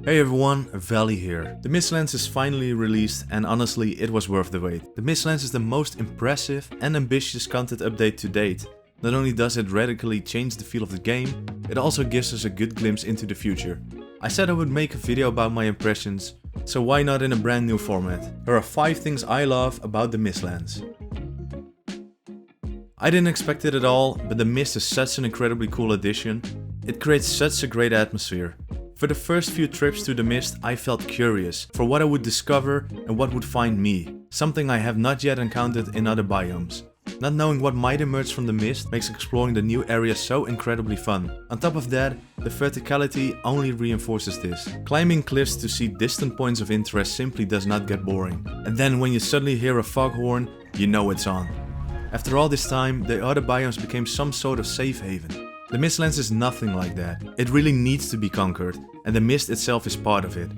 Hey everyone, Valley here. The Mistlands is finally released and honestly it was worth the wait. The Mistlands is the most impressive and ambitious content update to date. Not only does it radically change the feel of the game, it also gives us a good glimpse into the future. I said I would make a video about my impressions, so why not in a brand new format? There are 5 things I love about the Mistlands. I didn't expect it at all, but the Mist is such an incredibly cool addition. It creates such a great atmosphere. For the first few trips to the Mist, I felt curious for what I would discover and what would find me, something I have not yet encountered in other biomes. Not knowing what might emerge from the Mist makes exploring the new area so incredibly fun. On top of that, the verticality only reinforces this. Climbing cliffs to see distant points of interest simply does not get boring. And then when you suddenly hear a foghorn, you know it's on. After all this time, the other biomes became some sort of safe haven. The Mistlands is nothing like that. It really needs to be conquered, and the Mist itself is part of it.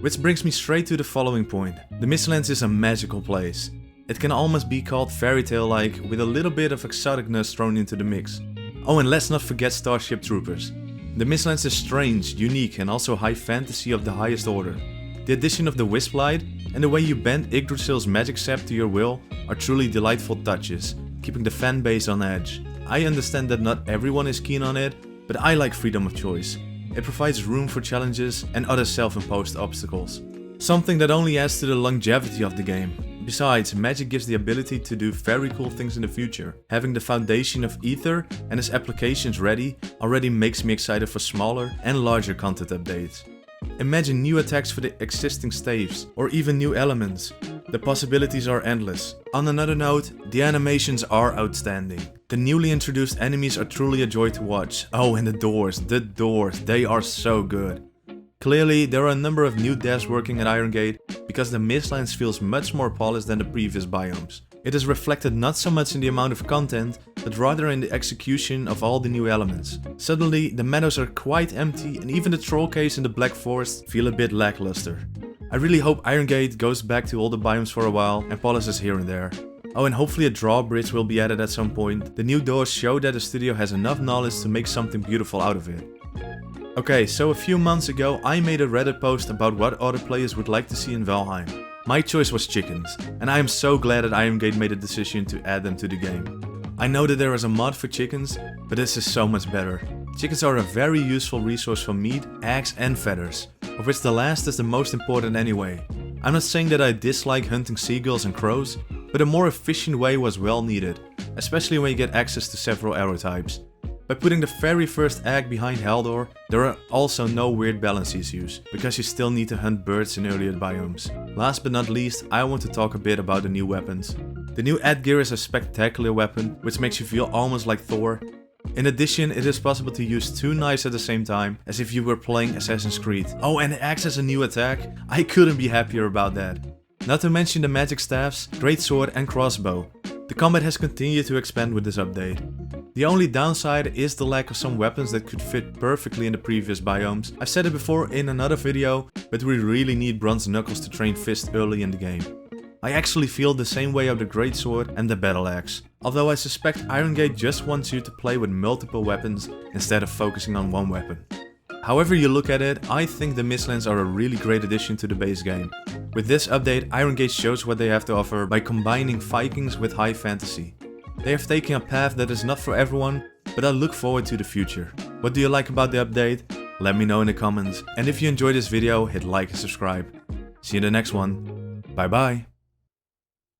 Which brings me straight to the following point. The Mistlands is a magical place. It can almost be called fairy tale-like, with a little bit of exoticness thrown into the mix. Oh, and let's not forget Starship Troopers. The Mistlands is strange, unique, and also high fantasy of the highest order. The addition of the Wisp Light and the way you bend Yggdrasil's magic sap to your will are truly delightful touches, keeping the fanbase on edge. I understand that not everyone is keen on it, but I like freedom of choice. It provides room for challenges and other self-imposed obstacles. Something that only adds to the longevity of the game. Besides, magic gives the ability to do very cool things in the future. Having the foundation of Ether and its applications ready already makes me excited for smaller and larger content updates. Imagine new attacks for the existing staves, or even new elements. The possibilities are endless. On another note, the animations are outstanding. The newly introduced enemies are truly a joy to watch. Oh, and the doors, they are so good. Clearly, there are a number of new devs working at Iron Gate, because the Mistlands feels much more polished than the previous biomes. It is reflected not so much in the amount of content, but rather in the execution of all the new elements. Suddenly, the meadows are quite empty and even the troll caves in the Black Forest feel a bit lackluster. I really hope Iron Gate goes back to all the biomes for a while and polishes here and there. Oh, and hopefully a drawbridge will be added at some point. The new doors show that the studio has enough knowledge to make something beautiful out of it. Okay, so a few months ago I made a Reddit post about what other players would like to see in Valheim. My choice was chickens, and I am so glad that Iron Gate made a decision to add them to the game. I know that there is a mod for chickens, but this is so much better. Chickens are a very useful resource for meat, eggs and feathers, of which the last is the most important anyway. I'm not saying that I dislike hunting seagulls and crows, but a more efficient way was well needed, especially when you get access to several arrow types. By putting the very first egg behind Haldor, there are also no weird balance issues, because you still need to hunt birds in earlier biomes. Last but not least, I want to talk a bit about the new weapons. The new Edgear is a spectacular weapon, which makes you feel almost like Thor. In addition, it is possible to use 2 knives at the same time, as if you were playing Assassin's Creed. Oh, and it acts as a new attack? I couldn't be happier about that. Not to mention the magic staffs, greatsword and crossbow. The combat has continued to expand with this update. The only downside is the lack of some weapons that could fit perfectly in the previous biomes. I've said it before in another video, but we really need bronze knuckles to train fist early in the game. I actually feel the same way of the greatsword and the battle axe, although I suspect Iron Gate just wants you to play with multiple weapons instead of focusing on one weapon. However you look at it, I think the Mistlands are a really great addition to the base game. With this update, Iron Gate shows what they have to offer by combining Vikings with high fantasy. They have taken a path that is not for everyone, but I look forward to the future. What do you like about the update? Let me know in the comments, and if you enjoyed this video, hit like and subscribe. See you in the next one. Bye bye.